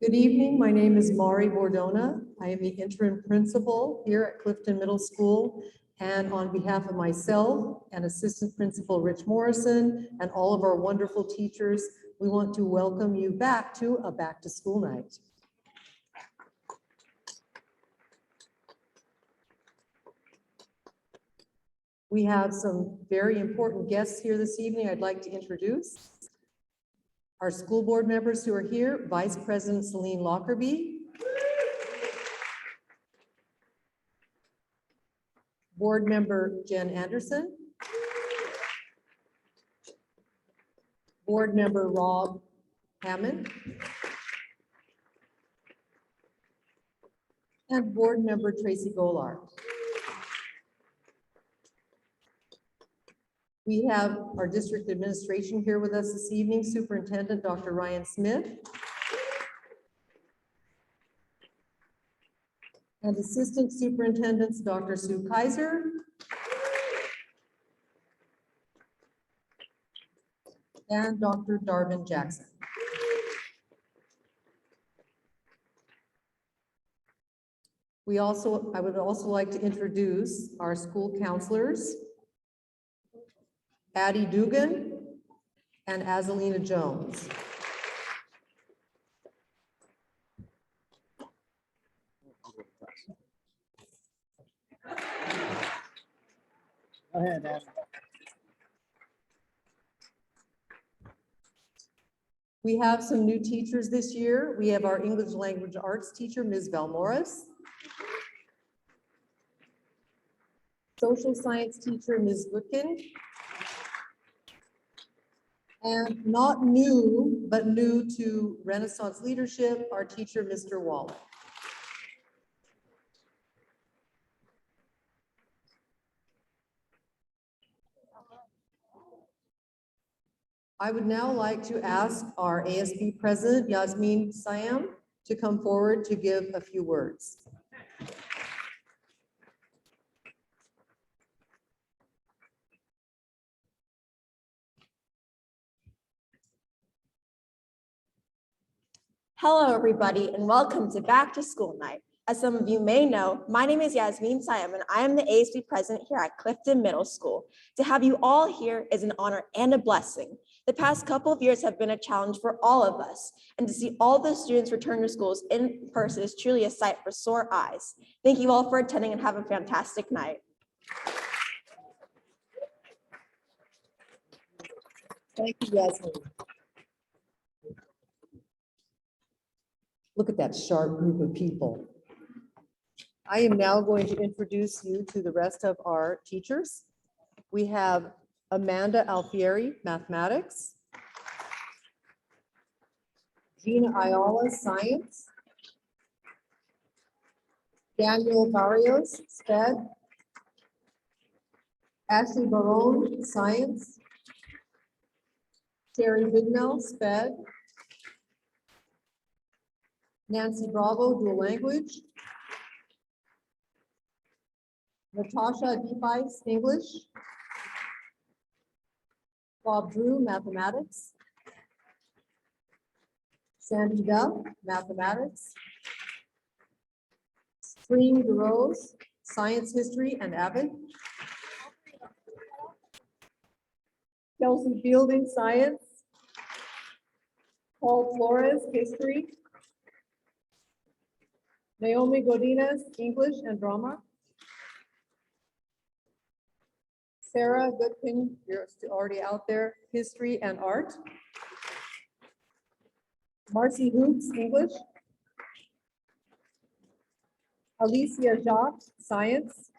Good evening. My name is Mari Bordona. I am the interim principal here at Clifton Middle School. And on behalf of myself and Assistant Principal Rich Morrison and all of our wonderful teachers, we want to welcome you back to a back to school night. We have some very important guests here this evening I'd like to introduce. Our school board members who are here, Vice President Celine Lockerbie, Board Member Jen Anderson, Board Member Rob Hammond, and Board Member Tracy Golart. We have our district administration here with us this evening, Superintendent Dr. Ryan Smith, and Assistant Superintendents Dr. Sue Kaiser, and Dr. Darvin Jackson. I would also like to introduce our school counselors, Addie Dugan and Azalina Jones. Go ahead, Addie. We have some new teachers this year. We have our English Language Arts teacher, Ms. Val Morris. Social science teacher, Ms. Goodkin. And not new, but new to Renaissance leadership, our teacher, Mr. Waller. I would now like to ask our ASB president, Yasmin Siam, to come forward to give a few words. Hello, everybody, and welcome to Back to School Night. As some of you may know, my name is Yasmin Siam, and I am the ASB president here at Clifton Middle School. To have you all here is an honor and a blessing. The past couple of years have been a challenge for all of us, and to see all the students return to schools in person is truly a sight for sore eyes. Thank you all for attending and have a fantastic night. Thank you, Yasmin. Look at that sharp group of people. I am now going to introduce you to the rest of our teachers. We have Amanda Alfieri, mathematics. Gina Ayala, science. Daniel Barrios, SPED. Ashley Barone, science. Terry Bignell, SPED. Nancy Bravo, dual language. Natasha Device, English. Bob Drew, mathematics. Sandy Duff, mathematics. Stream DeRose, science, history, and Avid. Kelsey Fielding, science. Paul Flores, history. Naomi Godinez, English and drama. Sarah Goodkin, you're already out there, history and art. Marcy Hoops, English. Alicia Jacques, science.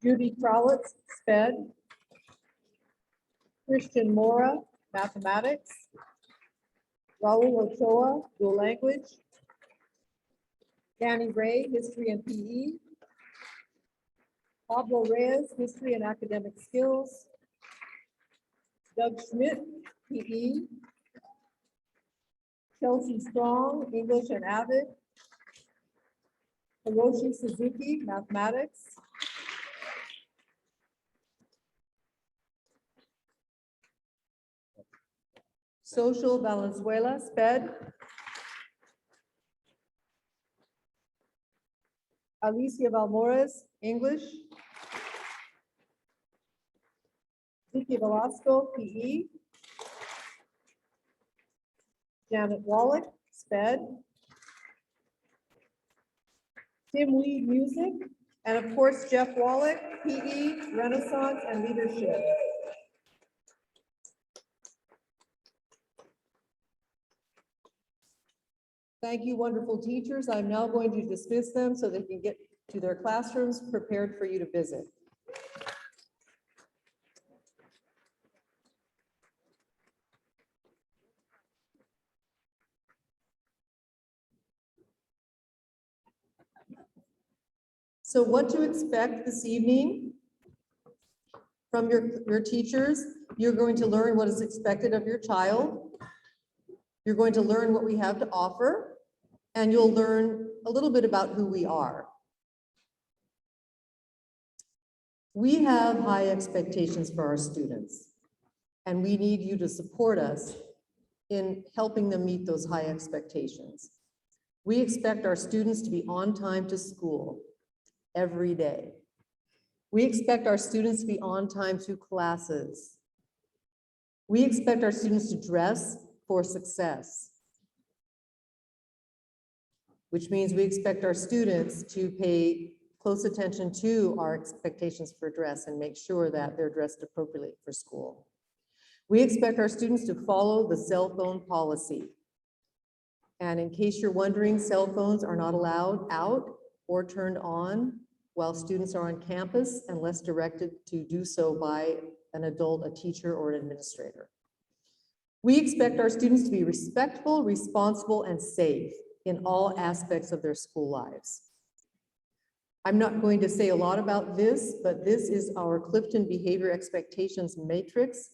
Judy Crowlitz, SPED. Christian Mora, mathematics. Raul Ochoa, dual language. Danny Ray, history and PE. Pablo Reyes, history and academic skills. Doug Schmidt, PE. Chelsea Strong, English and Avid. Hiroshi Suzuki, mathematics. Social Valenzuela, SPED. Alicia Valmores, English. Vicky Velasco, PE. Janet Wallach, SPED. Tim Weed, Music. And of course, Jeff Wallach, PE, Renaissance, and Leadership. Thank you, wonderful teachers. I'm now going to dismiss them so they can get to their classrooms prepared for you to visit. So what to expect this evening from your teachers? You're going to learn what is expected of your child. You're going to learn what we have to offer, and you'll learn a little bit about who we are. We have high expectations for our students, and we need you to support us in helping them meet those high expectations. We expect our students to be on time to school every day. We expect our students to be on time to classes. We expect our students to dress for success, which means we expect our students to pay close attention to our expectations for dress and make sure that they're dressed appropriately for school. We expect our students to follow the cell phone policy. And in case you're wondering, cell phones are not allowed out or turned on while students are on campus unless directed to do so by an adult, a teacher, or an administrator. We expect our students to be respectful, responsible, and safe in all aspects of their school lives. I'm not going to say a lot about this, but this is our Clifton Behavior Expectations Matrix.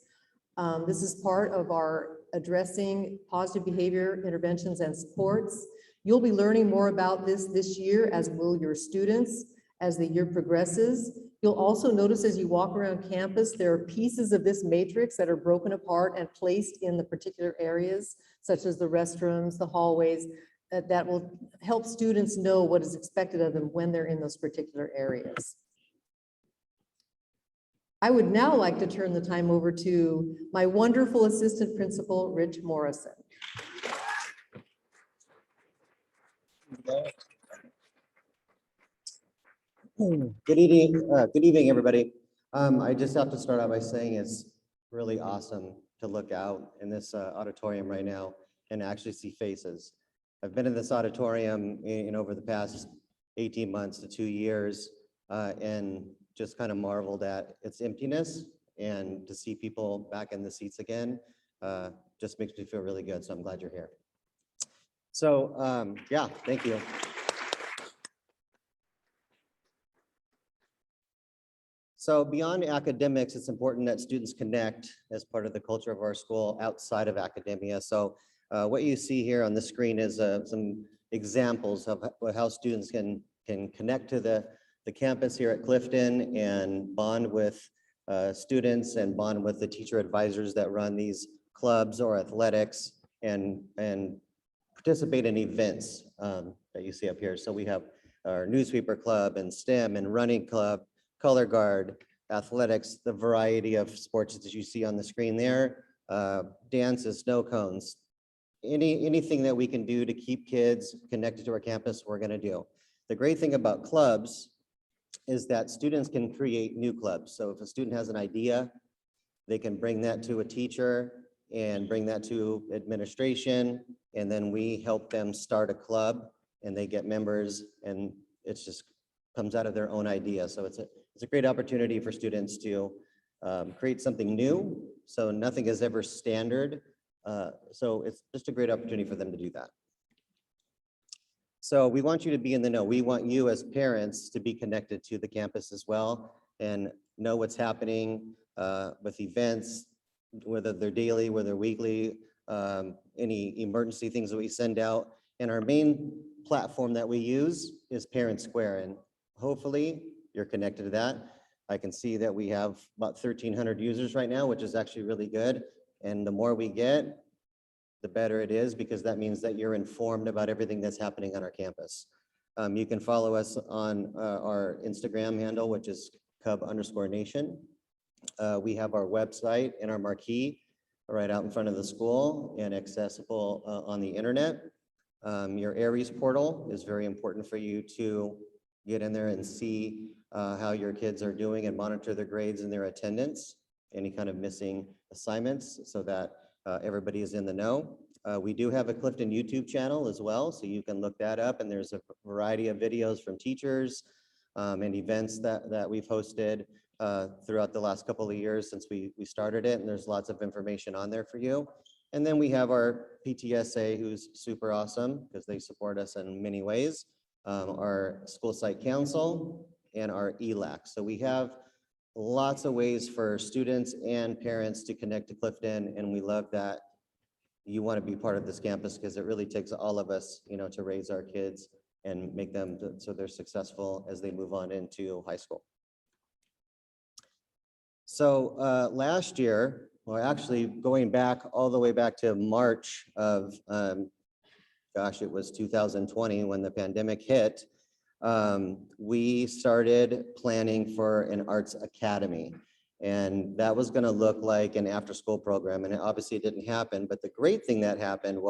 This is part of our addressing positive behavior interventions and supports. You'll be learning more about this year, as will your students, as the year progresses. You'll also notice as you walk around campus, there are pieces of this matrix that are broken apart and placed in the particular areas, such as the restrooms, the hallways, that will help students know what is expected of them when they're in those particular areas. I would now like to turn the time over to my wonderful assistant principal, Rich Morrison. Good evening, everybody. I just have to start out by saying it's really awesome to look out in this auditorium right now and actually see faces. I've been in this auditorium over the past 18 months to 2 years and just kind of marveled at its emptiness, and to see people back in the seats again just makes me feel really good. So I'm glad you're here. So yeah, thank you. So beyond academics, it's important that students connect as part of the culture of our school outside of academia. So what you see here on the screen is some examples of how students can connect to the campus here at Clifton and bond with students and bond with the teacher advisors that run these clubs or athletics, and participate in events that you see up here. So we have our newspaper club and STEM and running club, color guard, athletics, the variety of sports that you see on the screen there, dances, snow cones, anything that we can do to keep kids connected to our campus, we're going to do. The great thing about clubs is that students can create new clubs. So if a student has an idea, they can bring that to a teacher and bring that to administration, and then we help them start a club and they get members, and it's just comes out of their own idea. So it's a great opportunity for students to create something new. So nothing is ever standard. So it's just a great opportunity for them to do that. So we want you to be in the know. We want you as parents to be connected to the campus as well and know what's happening with events, whether they're daily, whether they're weekly, any emergency things that we send out. And our main platform that we use is Parent Square, and hopefully you're connected to that. I can see that we have about 1,300 users right now, which is actually really good. And the more we get, the better it is, because that means that you're informed about everything that's happening on our campus. You can follow us on our Instagram handle, which is Cub_Nation. We have our website and our marquee right out in front of the school and accessible on the internet. Your Aries portal is very important for you to get in there and see how your kids are doing and monitor their grades and their attendance, any kind of missing assignments, so that everybody is in the know. We do have a Clifton YouTube channel as well, so you can look that up, and there's a variety of videos from teachers and events that we've hosted throughout the last couple of years since we started it, and there's lots of information on there for you. And then we have our PTSA, who's super awesome because they support us in many ways, our school site council, and our ELAC. So we have lots of ways for students and parents to connect to Clifton, and we love that you want to be part of this campus, because it really takes all of us, to raise our kids and make them so they're successful as they move on into high school. So last year, well, actually going back all the way back to March of, it was 2020 when the pandemic hit, we started planning for an arts academy. And that was going to look like an after-school program, and obviously it didn't happen. But the great thing that happened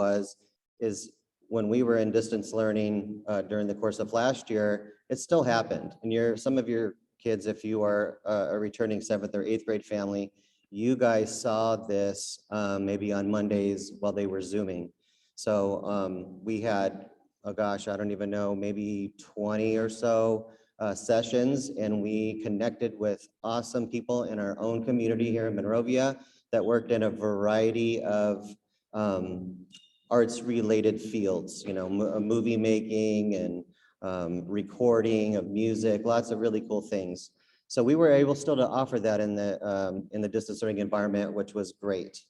is when we were in distance learning during the course of last year, it still happened. And some of your kids, if you are a returning 7th or 8th grade family, you guys saw this maybe on Mondays while they were Zooming. So we had, I don't even know, maybe 20 or so sessions, and we connected with awesome people in our own community here in Monrovia that worked in a variety of arts related fields, movie making and recording of music, lots of really cool things. So we were able still to offer that in the distance learning environment, which was great.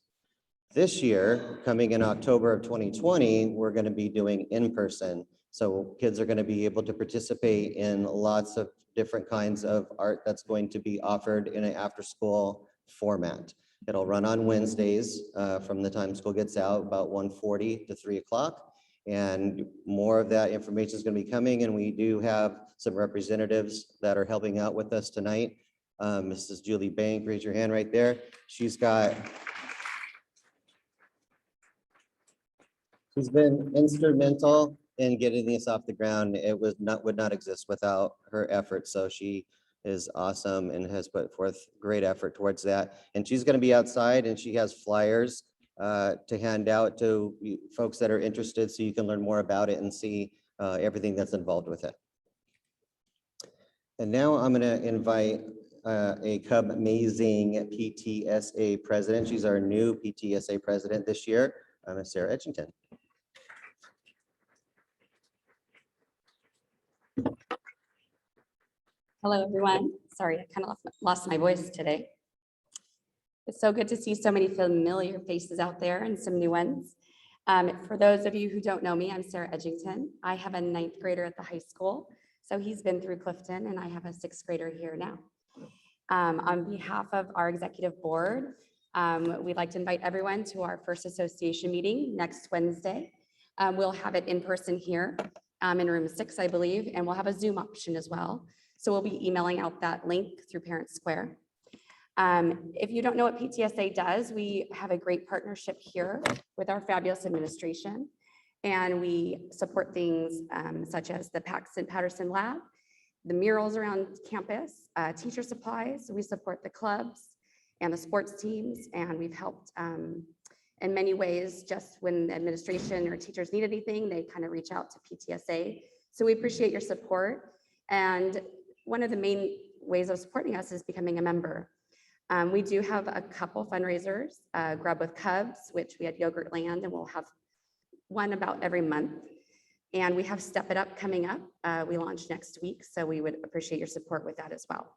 This year, coming in October of 2020, we're going to be doing in-person. So kids are going to be able to participate in lots of different kinds of art that's going to be offered in an after-school format. It'll run on Wednesdays from the time school gets out, about 1:40 to 3 o'clock. And more of that information is going to be coming. And we do have some representatives that are helping out with us tonight. Mrs. Julie Bank, raise your hand right there. She's been instrumental in getting this off the ground. It would not exist without her efforts. So she is awesome and has put forth great effort towards that. And she's going to be outside, and she has flyers to hand out to folks that are interested, so you can learn more about it and see everything that's involved with it. And now I'm going to invite a Cub Amazing PTSA president. She's our new PTSA president this year, Ms. Sarah Edgington. Hello, everyone. Sorry, I kind of lost my voice today. It's so good to see so many familiar faces out there and some new ones. For those of you who don't know me, I'm Sarah Edgington. I have a 9th grader at the high school. So he's been through Clifton, and I have a 6th grader here now. On behalf of our executive board, we'd like to invite everyone to our first association meeting next Wednesday. We'll have it in person here in room 6, I believe, and we'll have a Zoom option as well. So we'll be emailing out that link through Parent Square. If you don't know what PTSA does, we have a great partnership here with our fabulous administration. And we support things such as the Paxton Patterson Lab, the murals around campus, teacher supplies. We support the clubs and the sports teams. And we've helped in many ways. Just when the administration or teachers need anything, they kind of reach out to PTSA. So we appreciate your support. And one of the main ways of supporting us is becoming a member. We do have a couple fundraisers, Grub with Cubs, which we had Yogurt Land, and we'll have one about every month. And we have Step It Up coming up. We launch next week, so we would appreciate your support with that as well.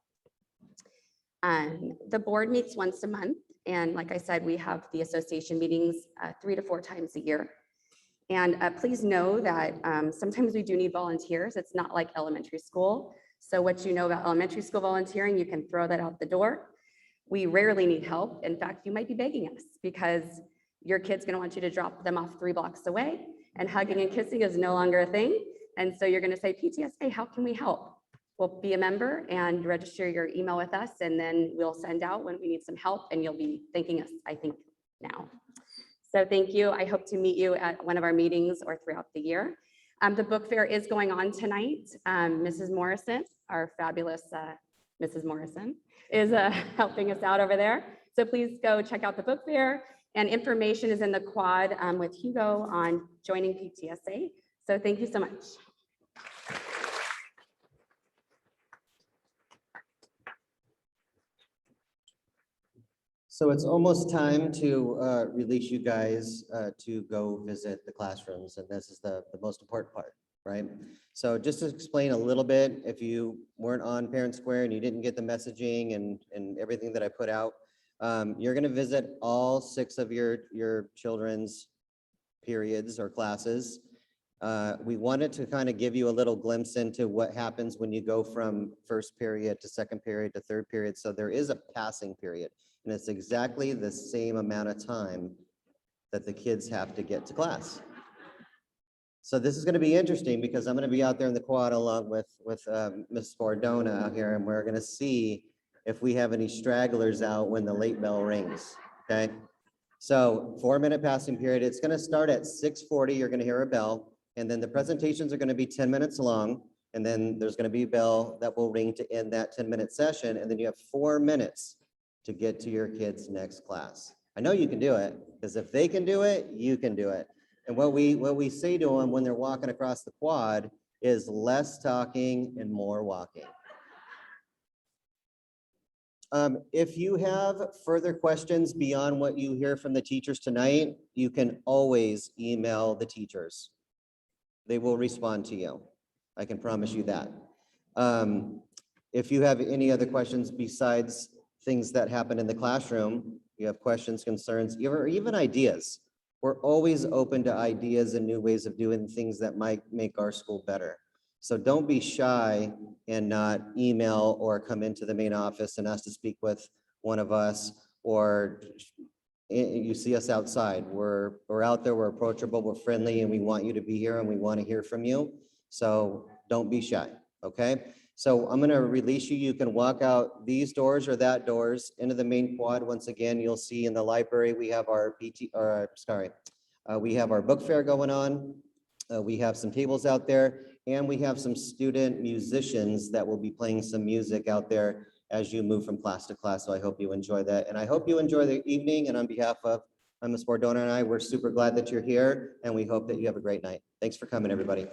The board meets once a month. And like I said, we have the association meetings 3 to 4 times a year. And please know that sometimes we do need volunteers. It's not like elementary school. So what you know about elementary school volunteering, you can throw that out the door. We rarely need help. In fact, you might be begging us because your kid's gonna want you to drop them off 3 blocks away, and hugging and kissing is no longer a thing. And so you're gonna say, PTSA, how can we help? We'll be a member and register your email with us, and then we'll send out when we need some help, and you'll be thanking us, I think, now. So thank you. I hope to meet you at one of our meetings or throughout the year. The book fair is going on tonight. Mrs. Morrison, our fabulous Mrs. Morrison, is helping us out over there. So please go check out the book fair, and information is in the quad with Hugo on joining PTSA. So thank you so much. So it's almost time to release you guys to go visit the classrooms, and this is the most important part, right? So just to explain a little bit, if you weren't on Parent Square and you didn't get the messaging and everything that I put out, you're gonna visit all 6 of your children's periods or classes. We wanted to kind of give you a little glimpse into what happens when you go from first period to second period to third period. So there is a passing period, and it's exactly the same amount of time that the kids have to get to class. So this is going to be interesting because I'm going to be out there in the quad along with Ms. Bordona out here, and we're going to see if we have any stragglers out when the late bell rings, okay? So 4-minute passing period. It's going to start at 6:40. You're going to hear a bell, and then the presentations are going to be 10 minutes long, and then there's going to be a bell that will ring to end that 10-minute session, and then you have 4 minutes to get to your kid's next class. I know you can do it, because if they can do it, you can do it. And what we say to them when they're walking across the quad is less talking and more walking. If you have further questions beyond what you hear from the teachers tonight, you can always email the teachers. They will respond to you. I can promise you that. If you have any other questions besides things that happen in the classroom, you have questions, concerns, or even ideas, we're always open to ideas and new ways of doing things that might make our school better. So don't be shy and not email or come into the main office and ask to speak with one of us, or you see us outside. We're out there, we're approachable, we're friendly, and we want you to be here and we want to hear from you. So don't be shy, okay? So I'm gonna release you. You can walk out these doors or that doors into the main quad. Once again, you'll see in the library, we have our we have our book fair going on. We have some tables out there, and we have some student musicians that will be playing some music out there as you move from class to class. So I hope you enjoy that. And I hope you enjoy the evening. And on behalf of Ms. Bordona and I, we're super glad that you're here, and we hope that you have a great night. Thanks for coming, everybody.